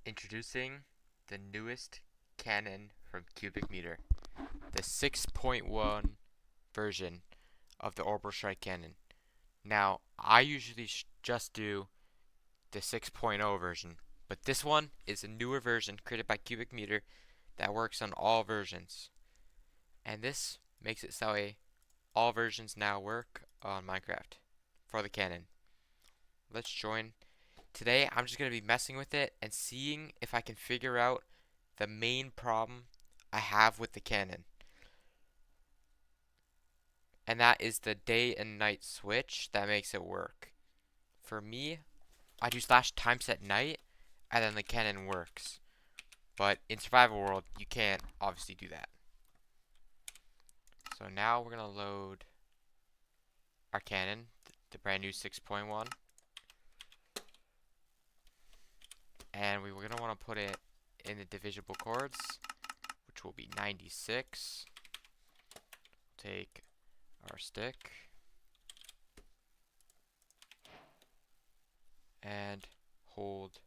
Introducing the newest cannon from Cubic Meter, the 6.1 version of the orbital strike cannon. Now, I usually just do the 6.0 version, but this one is a newer version created by Cubic Meter that works on all versions. And this makes it so all versions now work on Minecraft for the cannon. Let's join. Today I'm just going to be messing with it and seeing if I can figure out the main problem I have with the cannon. And that is the day and night switch that makes it work. For me, I do /timeset night and then the cannon works. But in survival world, you can't obviously do that. So now we're going to load our cannon, the brand new 6.1. And we're going to want to put it in the divisible chords, which will be 96. Take our stick and hold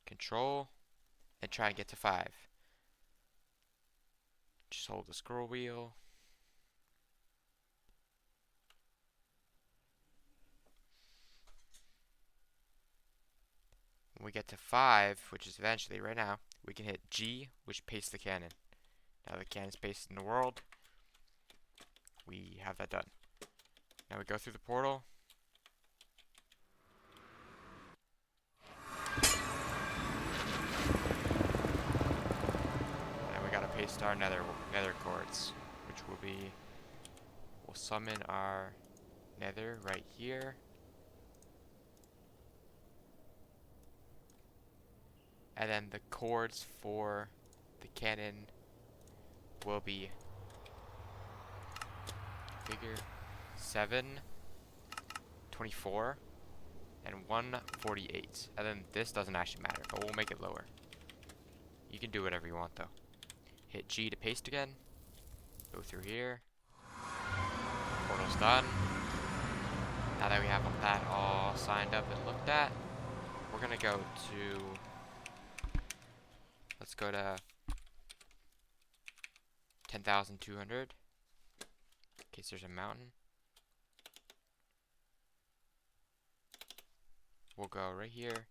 Control and try and get to 5. Just hold the scroll wheel. When we get to 5, which is eventually right now, we can hit G, which pastes the cannon. Now the cannon's pasted in the world. We have that done. Now we go through the portal. And we gotta paste our nether chords, which will be, we'll summon our nether right here. And then the chords for the cannon will be figure 7, 24, and 148. And then this doesn't actually matter, but we'll make it lower. You can do whatever you want though. Hit G to paste again. Go through here. Portal's done. Now that we have that all signed up and looked at, we're gonna go to, let's go to 10,200 in case there's a mountain. We'll go right here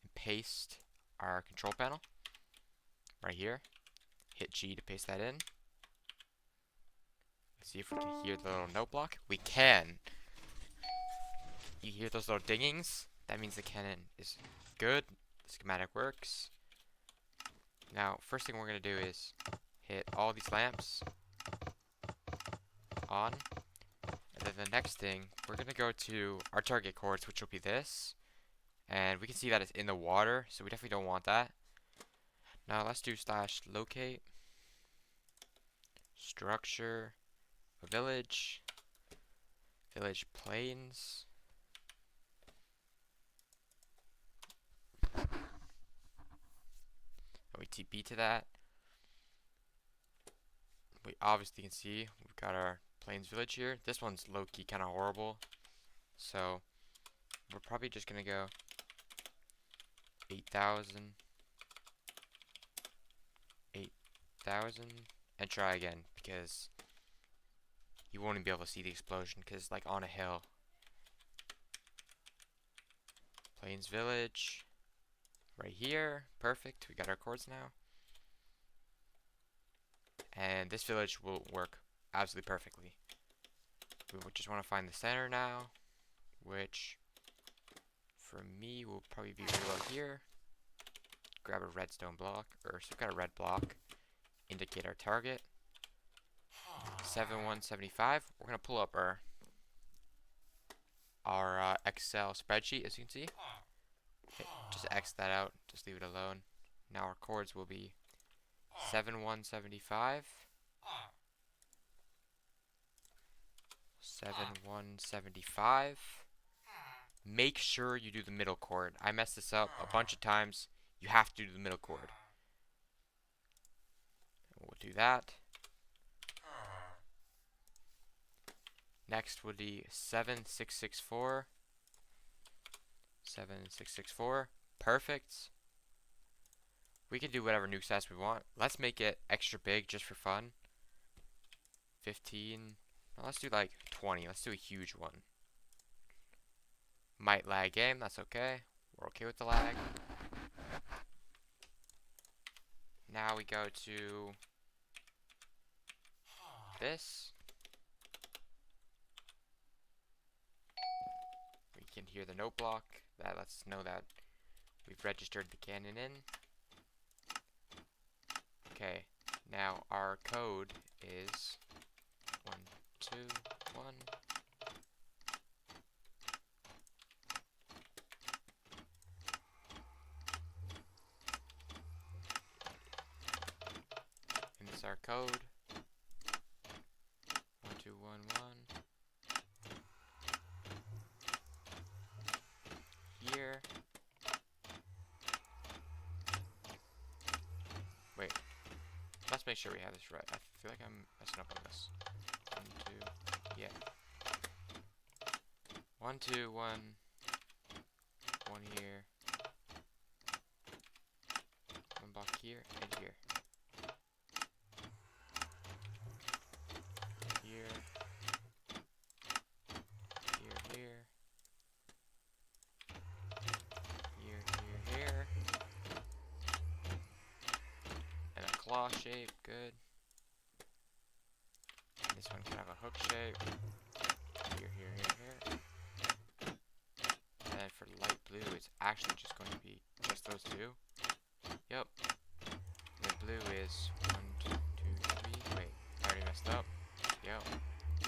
and paste our control panel right here. Hit G to paste that in. Let's see if we can hear the little note block. We can. You hear those little dingings? That means the cannon is good. The schematic works. Now, first thing we're going to do is hit all these lamps on. And then the next thing, we're going to go to our target chords, which will be this. And we can see that it's in the water, so we definitely don't want that. Now let's do /locate structure village plains. We TP to that. We obviously can see we've got our plains village here. This one's low-key kind of horrible, so we're probably just gonna go 8,000 and try again, because you won't even be able to see the explosion because it's like on a hill. Plains village right here. Perfect. We got our chords now. And this village will work absolutely perfectly. We just want to find the center now, which for me will probably be reload here. Grab a redstone block, or some kind of red block. Indicate our target. 7175. We're gonna pull up our Excel spreadsheet, as you can see. Okay, just X that out. Just leave it alone. Now our chords will be 7175. 7175. Make sure you do the middle chord. I messed this up a bunch of times. You have to do the middle chord. We'll do that. Next would be 7664. 7664. Perfect. We can do whatever nuke size we want. Let's make it extra big just for fun. 15. No, let's do like 20. Let's do a huge one. Might lag game, that's okay. We're okay with the lag. Now we go to this. We can hear the note block. That lets us know that we've registered the cannon in. Okay, now our code is 1, 2, 1. And this is our code. 1, 2, 1, 1. Here. Wait. Let's make sure we have this right. I feel like I'm messing up on this. 1, 2. Yeah. 1, 2, 1. 1 here. 1 block here and here. Here. Here, here. Here, here, here. And a claw shape, good. And this one can have a hook shape. Here, here, here, here. And then for light blue, it's actually just going to be just those two. Yep. The blue is 1, 2, 2, 3. Wait, I already messed up. Yep.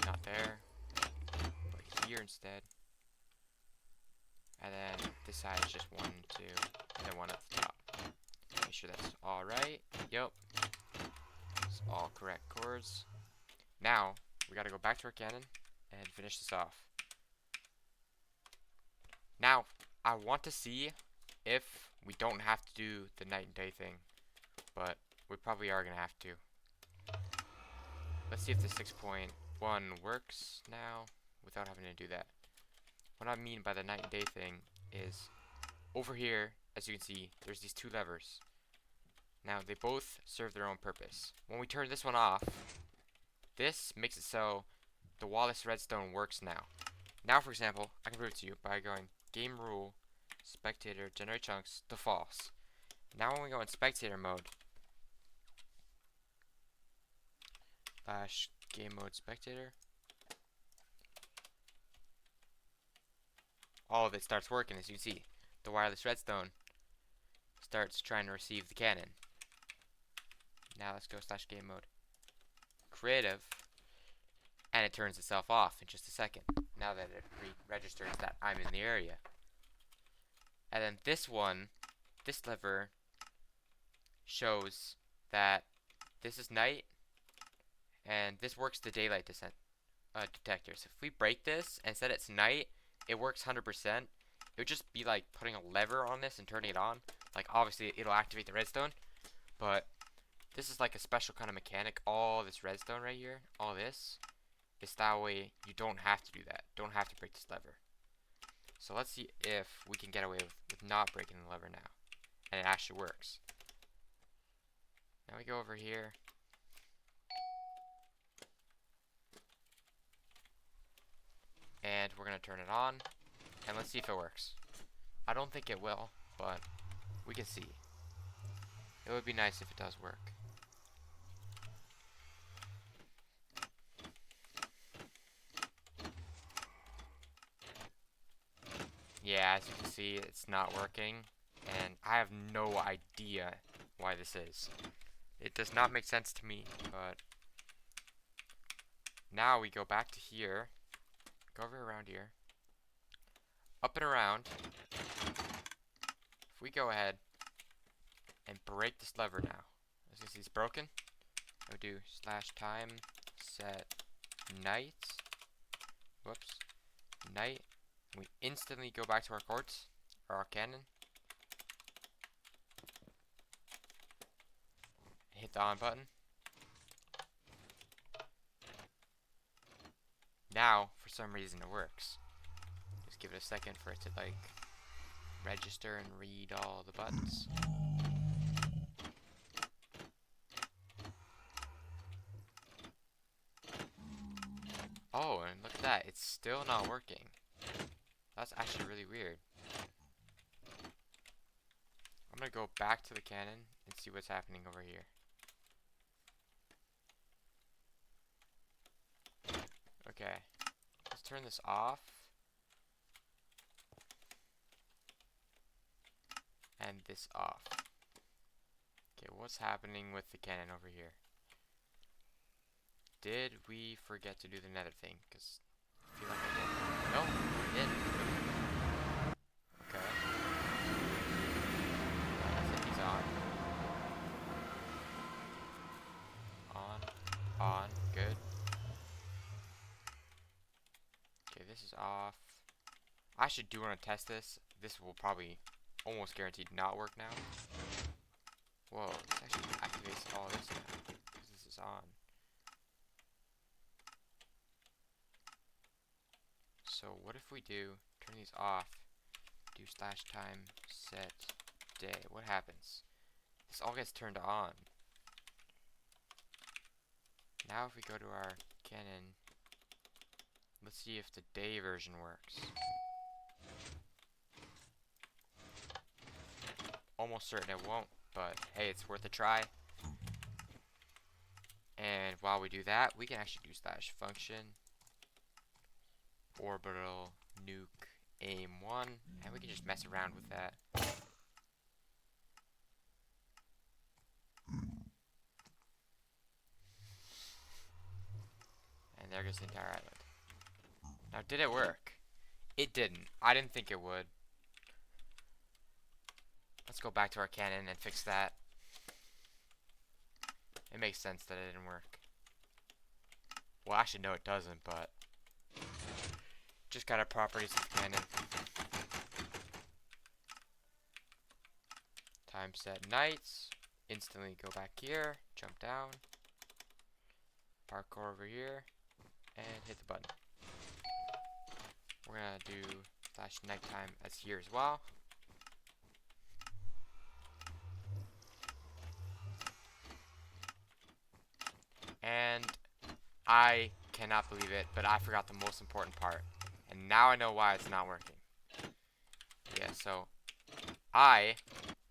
Not there. But here instead. And then this side is just 1, 2, and then 1 at the top. Make sure that's all right. Yep. It's all correct chords. Now, we gotta go back to our cannon and finish this off. Now, I want to see if we don't have to do the night and day thing, but we probably are gonna have to. Let's see if the 6.1 works now without having to do that. What I mean by the night and day thing is over here, as you can see, there's these two levers. Now, they both serve their own purpose. When we turn this one off, this makes it so the Wallace redstone works now. Now, for example, I can prove it to you by going game rule, spectator, generate chunks to false. Now when we go in spectator mode, / game mode spectator, all of it starts working. As you can see, the wireless redstone starts trying to receive the cannon. Now let's go / game mode creative, and it turns itself off in just a second, now that it registers that I'm in the area. And then this one, this lever, shows that this is night, and this works the daylight detector. So if we break this and set it's night, it works 100%. It would just be like putting a lever on this and turning it on. Like, obviously, it'll activate the redstone, but this is like a special kind of mechanic. All this redstone right here, all this, is that way you don't have to do that. Don't have to break this lever. So let's see if we can get away with not breaking the lever now. And it actually works. Now we go over here. And we're going to turn it on. And let's see if it works. I don't think it will, but we can see. It would be nice if it does work. Yeah, as you can see, it's not working, and I have no idea why this is. It does not make sense to me, but now we go back to here, go over around here, up and around. If we go ahead and break this lever now, as you can see, it's broken. We do /time set night. Whoops, night. We instantly go back to our quartz, or our cannon. Hit the on button. Now, for some reason, it works. Just give it a second for it to, like, register and read all the buttons. Oh, and look at that. It's still not working. That's actually really weird. I'm gonna go back to the cannon and see what's happening over here. Okay. Let's turn this off. And this off. Okay, what's happening with the cannon over here? Did we forget to do the nether thing? Because I feel like I did. No, we didn't. Okay. I think he's on. On. Good. Okay, this is off. I actually do want to test this. This will probably almost guaranteed not work now. Whoa, this actually activates all this now. Because this is on. So what if we do turn these off, do /time set day? What happens? This all gets turned on. Now if we go to our cannon, let's see if the day version works. Almost certain it won't, but hey, it's worth a try. And while we do that, we can actually do /function orbital nuke aim1, and we can just mess around with that. And there goes the entire island. Now, did it work? It didn't. I didn't think it would. Let's go back to our cannon and fix that. It makes sense that it didn't work. Well, actually, no, it doesn't, but just got our properties of the cannon. Time set nights. Instantly go back here, jump down, parkour over here, and hit the button. We're gonna do /nighttime as here as well. And I cannot believe it, but I forgot the most important part. And now I know why it's not working. Yeah, so I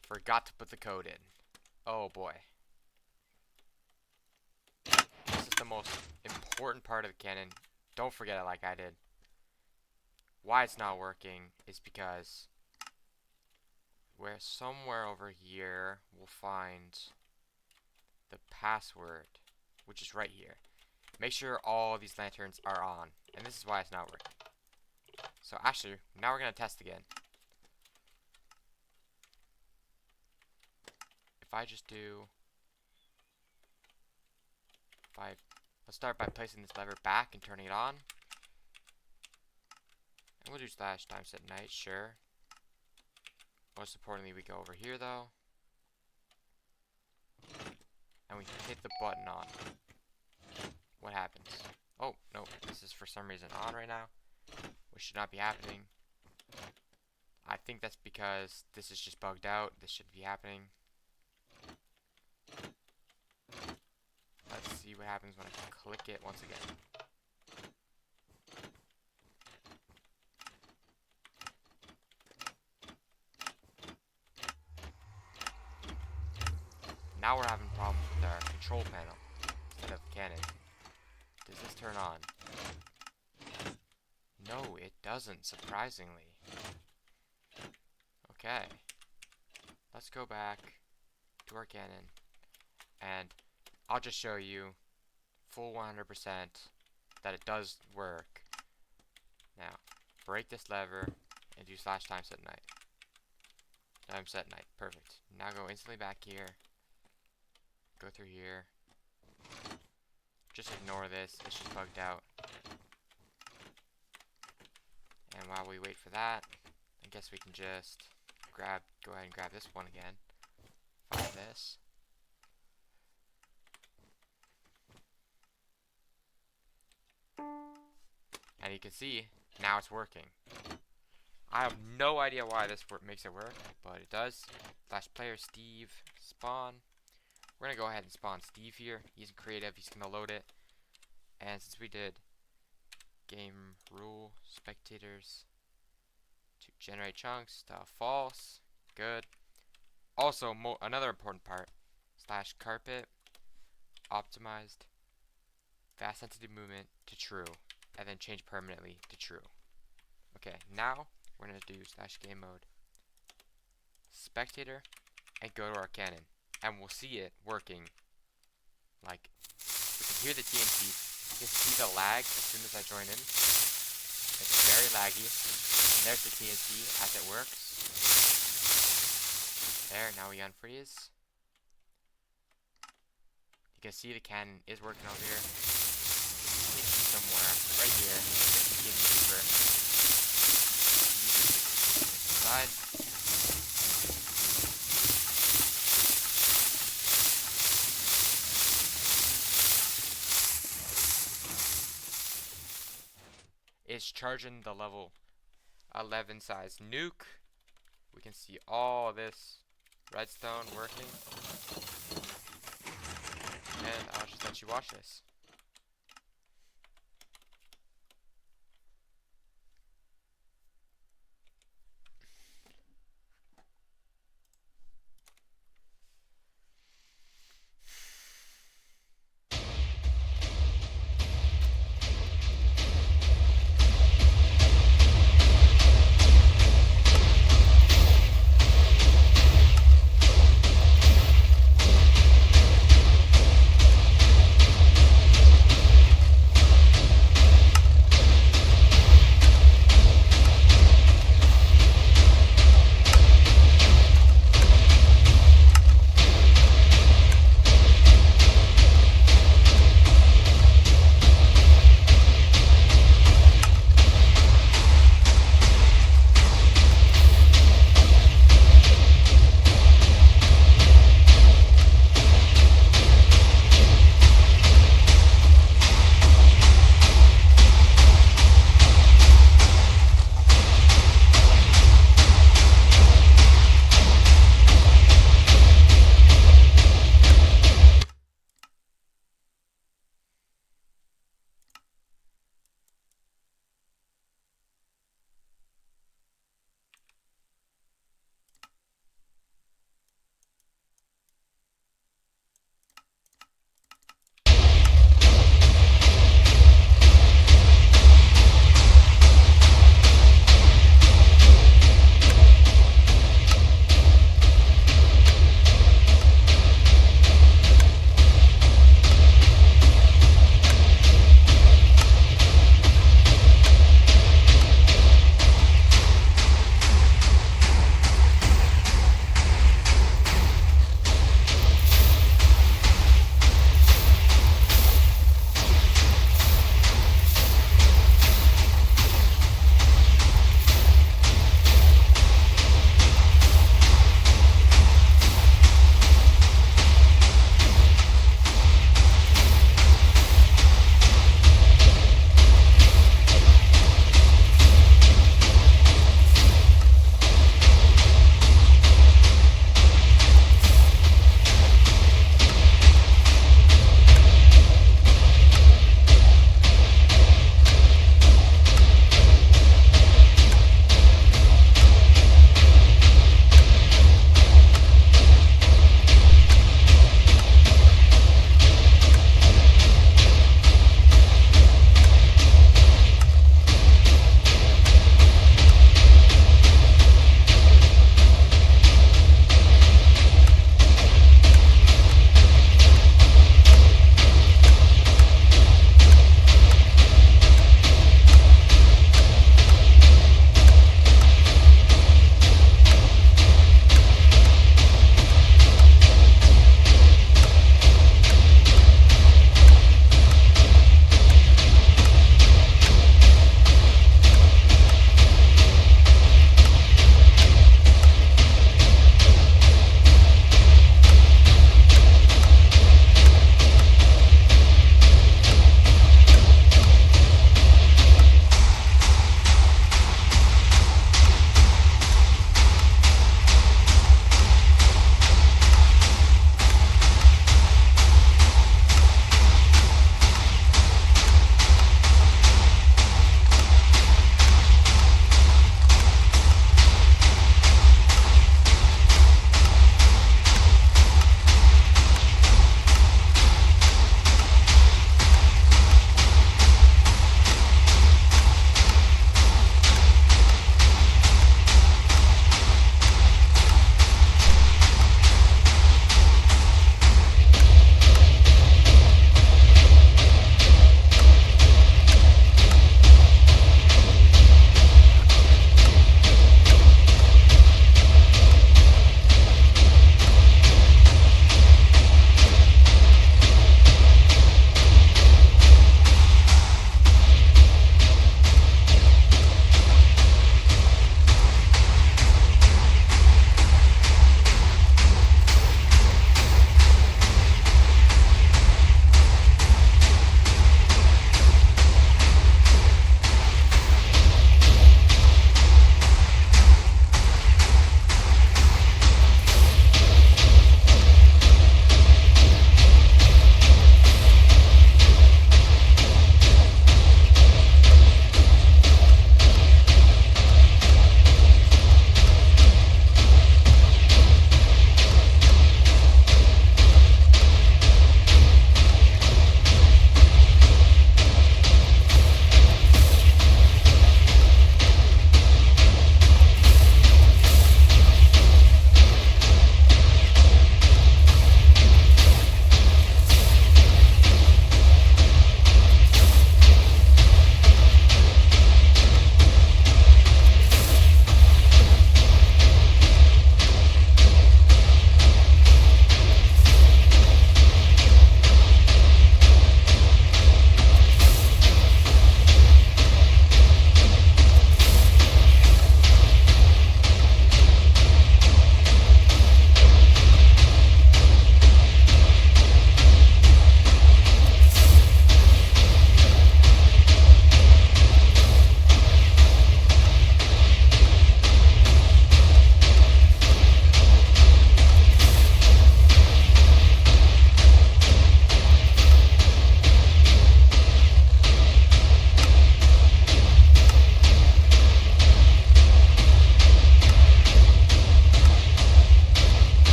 forgot to put the code in. Oh boy. This is the most important part of the cannon. Don't forget it like I did. Why it's not working is because where somewhere over here we'll find the password, which is right here. Make sure all these lanterns are on, and this is why it's not working. So actually, now we're gonna test again. If I just do, let's start by placing this lever back and turning it on. And we'll do /time set night, sure. Most importantly, we go over here though, and we hit the button on. What happens? Oh, no, this is for some reason on right now, which should not be happening. I think that's because this is just bugged out. This should be happening. Let's see what happens when I click it once again. Now we're having problems with our control panel instead of cannon. Does this turn on? No, it doesn't, surprisingly. Okay. Let's go back to our cannon, and I'll just show you full 100% that it does work. Now, break this lever and do /time set night. Time set night, perfect. Now go instantly back here. Go through here. Just ignore this, it's just bugged out. And while we wait for that, I guess we can just go ahead and grab this one again. Find this. And you can see, now it's working. I have no idea why this makes it work, but it does. /player Steve spawn. We're gonna go ahead and spawn Steve here. He's creative, he's gonna load it. And since we did game rule spectators to generate chunks to false. Good. Also, another important part, slash carpet optimized fast sensitive movement to true, and then change permanently to true. Okay, now we're gonna do slash game mode spectator and go to our cannon, and we'll see it working. Like, we can hear the TNT, you can see the lag as soon as I join in. It's very laggy, and there's the TNT as it works. There, now we unfreeze. You can see the cannon is working over here. TNT somewhere, right here. There's the TNT keeper. Slide. Is charging the level 11 size nuke. We can see all this redstone working. And I'll just let you watch this.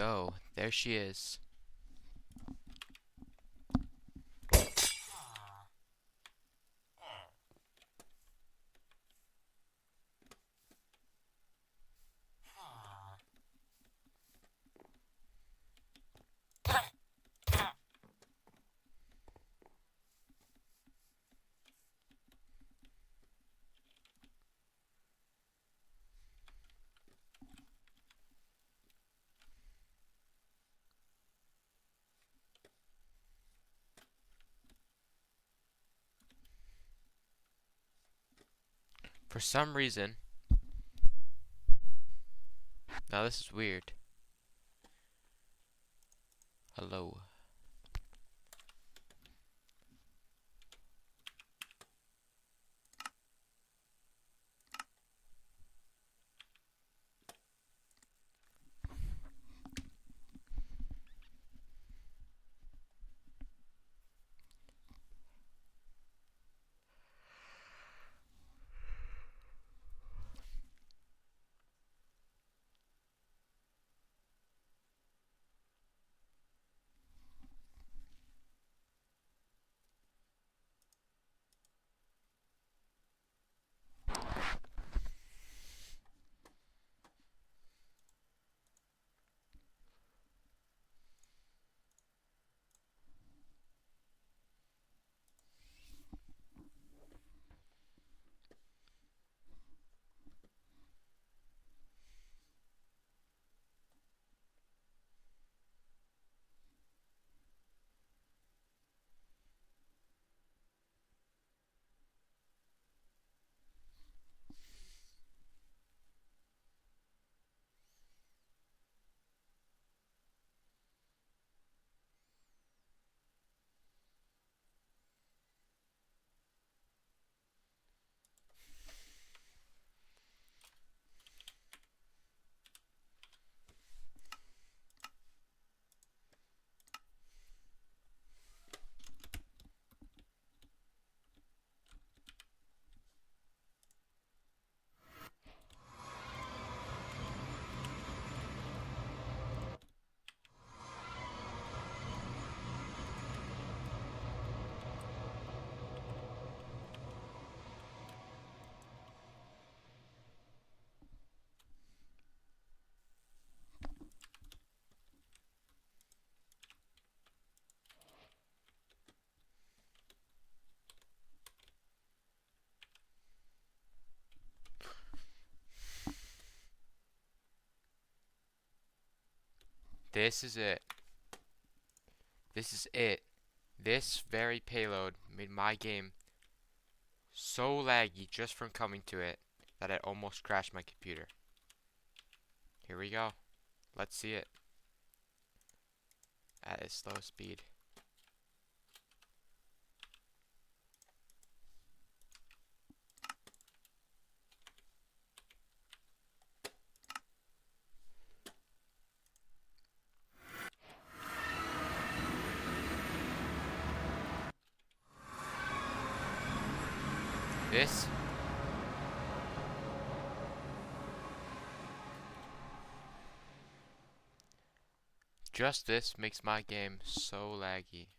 go. There she is. For some reason, now this is weird. Hello. This is it. This is it. This very payload made my game so laggy just from coming to it that it almost crashed my computer. Here we go. Let's see it. At its slow speed. This just this makes my game so laggy.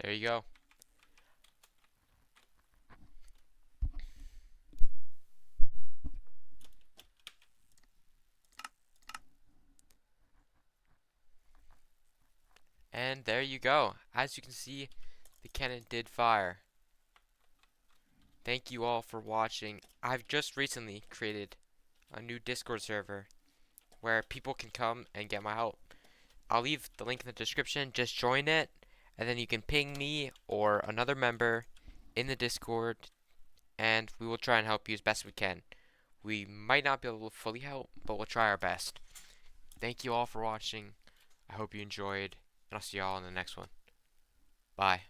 There you go. And there you go. As you can see, the cannon did fire. Thank you all for watching. I've just recently created a new Discord server where people can come and get my help. I'll leave the link in the description. Just join it, and then you can ping me or another member in the Discord, and we will try and help you as best we can. We might not be able to fully help, but we'll try our best. Thank you all for watching. I hope you enjoyed, and I'll see y'all in the next one. Bye.